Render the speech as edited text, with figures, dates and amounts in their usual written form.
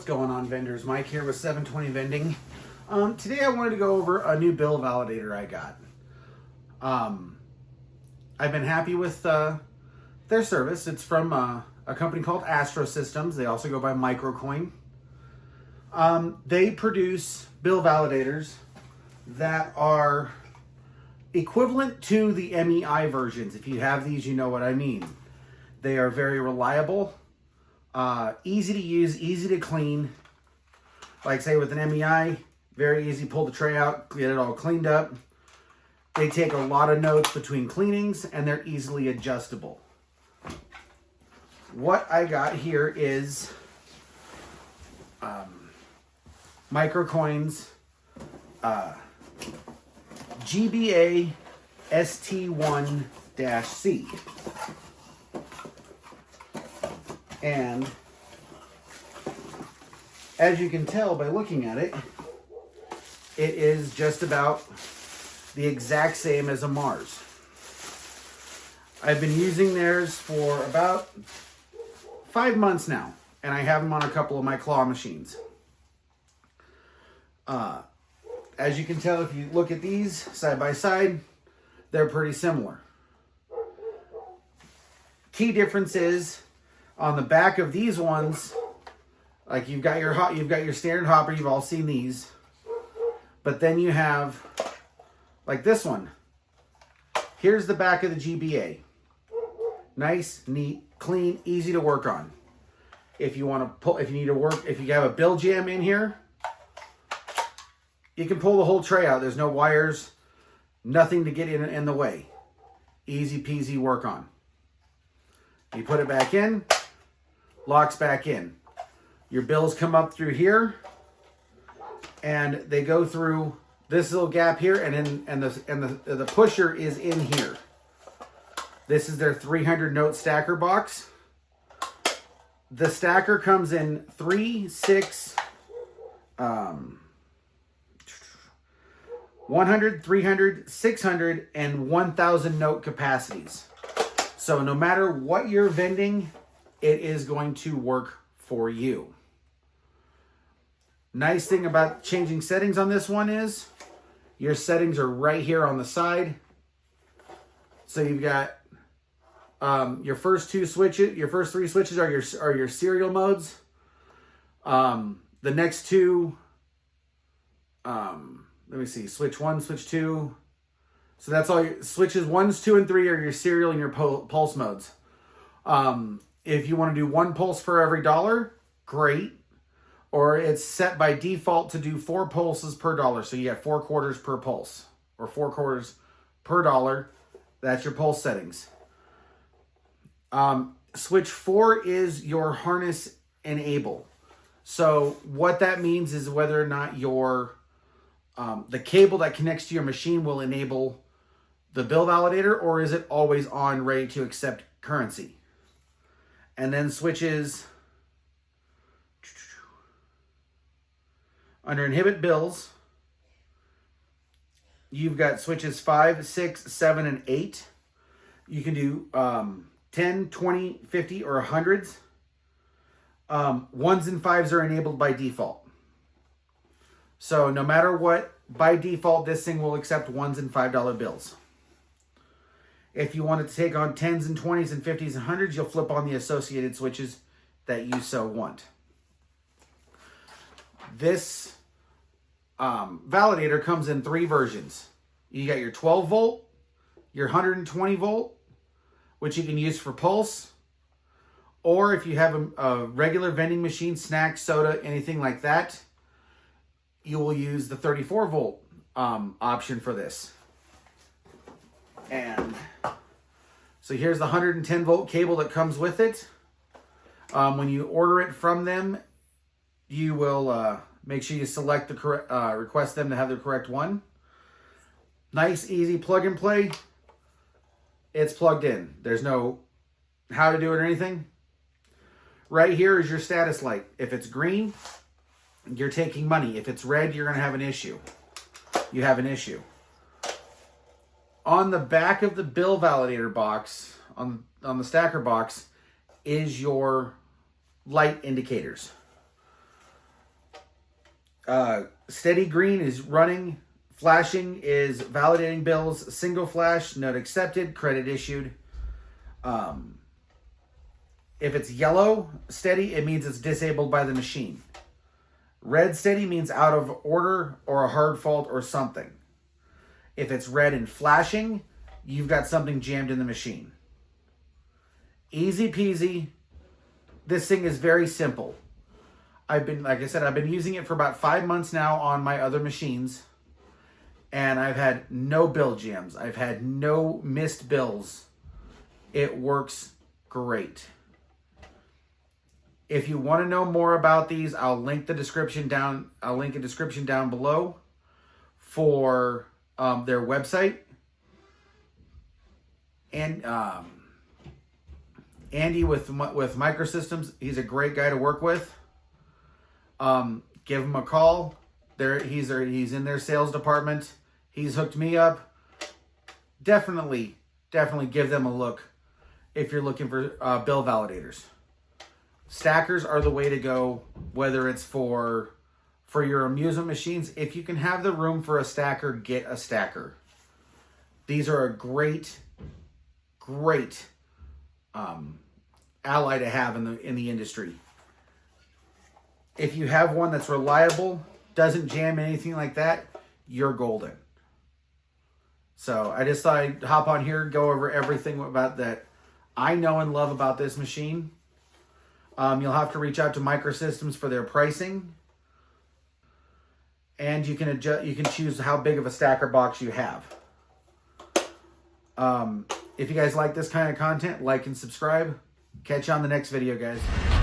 What's going on, vendors? Mike here with 720 Vending. Today I wanted to go over a new bill validator I got. I've been happy with their service. It's from a company called Astrosystems. They also go by Microcoin. They produce bill validators that are equivalent to the MEI versions. If you have these, you know what I mean. They are very reliable. Easy to use, easy to clean. Like say with an MEI, very easy, pull the tray out, get it all cleaned up. They take a lot of notes between cleanings and they're easily adjustable. What I got here is Microcoin's GBA ST1-C. And as you can tell by looking at it, it is just about the exact same as a Mars. I've been using theirs for about 5 months now, and I have them on a couple of my claw machines. As you can tell, if you look at these side by side, they're pretty similar. Key difference is on the back of these ones, like you've got your standard hopper, you've all seen these, but then you have like this one. Here's the back of the GBA. Nice, neat, clean, easy to work on. If you want to pull, if you have a bill jam in here, you can pull the whole tray out. There's no wires, nothing to get in the way. Easy peasy work on. You put it back in, locks back in. Your bills come up through here, and they go through this little gap here, and the pusher is in here. This is their 300 note stacker box. The stacker comes in 3, 6, 100, 300, 600, and 1,000 note capacities. So no matter what you're vending, it is going to work for you. Nice thing about changing settings on this one is your settings are right here on the side. So you've got your first 3 switches are your serial modes. The next two, let me see, switch 1, switch 2. So that's all your switches. 1, 2, and 3 are your serial and your pulse modes. If you want to do 1 pulse for every dollar, great. Or it's set by default to do 4 pulses per dollar. So you have 4 quarters per pulse, or 4 quarters per dollar. That's your pulse settings. Switch 4 is your harness enable. So what that means is whether or not your the cable that connects to your machine will enable the bill validator, or is it always on, ready to accept currency. And then switches under inhibit bills, you've got switches 5, 6, 7, and 8. You can do 10, 20, 50, or 100s. 1s and 5s are enabled by default. So no matter what, by default, this thing will accept 1s and $5 bills. If you wanted to take on 10s and 20s and 50s and 100s, you'll flip on the associated switches that you so want. This validator comes in 3 versions. You got your 12 volt, your 120 volt, which you can use for pulse, or if you have a regular vending machine, snack, soda, anything like that, you will use the 34 volt option for this. And so here's the 110 volt cable that comes with it. When you order it from them, you will make sure you select the correct, request them to have the correct one. Nice, easy plug and play. It's plugged in. There's no how to do it or anything. Right here is your status light. If it's green, you're taking money. If it's red, you're going to have an issue. You have an issue. On the back of the bill validator box, on the stacker box, is your light indicators. Steady green is running. Flashing is validating bills. Single flash, note accepted, credit issued. If it's yellow steady, it means it's disabled by the machine. Red steady means out of order or a hard fault or something. If it's red and flashing, you've got something jammed in the machine. Easy peasy. This thing is very simple. Like I said, I've been using it for about 5 months now on my other machines. And I've had no bill jams. I've had no missed bills. It works great. If you want to know more about these, I'll link a description down below for their website. And Andy with MicroSystems, he's a great guy to work with. Give him a call. He's in their sales department. He's hooked me up. Definitely give them a look if you're looking for bill validators. Stackers are the way to go, whether it's for your amusement machines. If you can have the room for a stacker, get a stacker. These are a great ally to have in the industry. If you have one that's reliable, doesn't jam anything like that, you're golden. So I just thought I'd hop on here, go over everything about that I know and love about this machine. You'll have to reach out to MicroSystems for their pricing. And you can choose how big of a stacker box you have. If you guys like this kind of content, like and subscribe. Catch you on the next video, guys.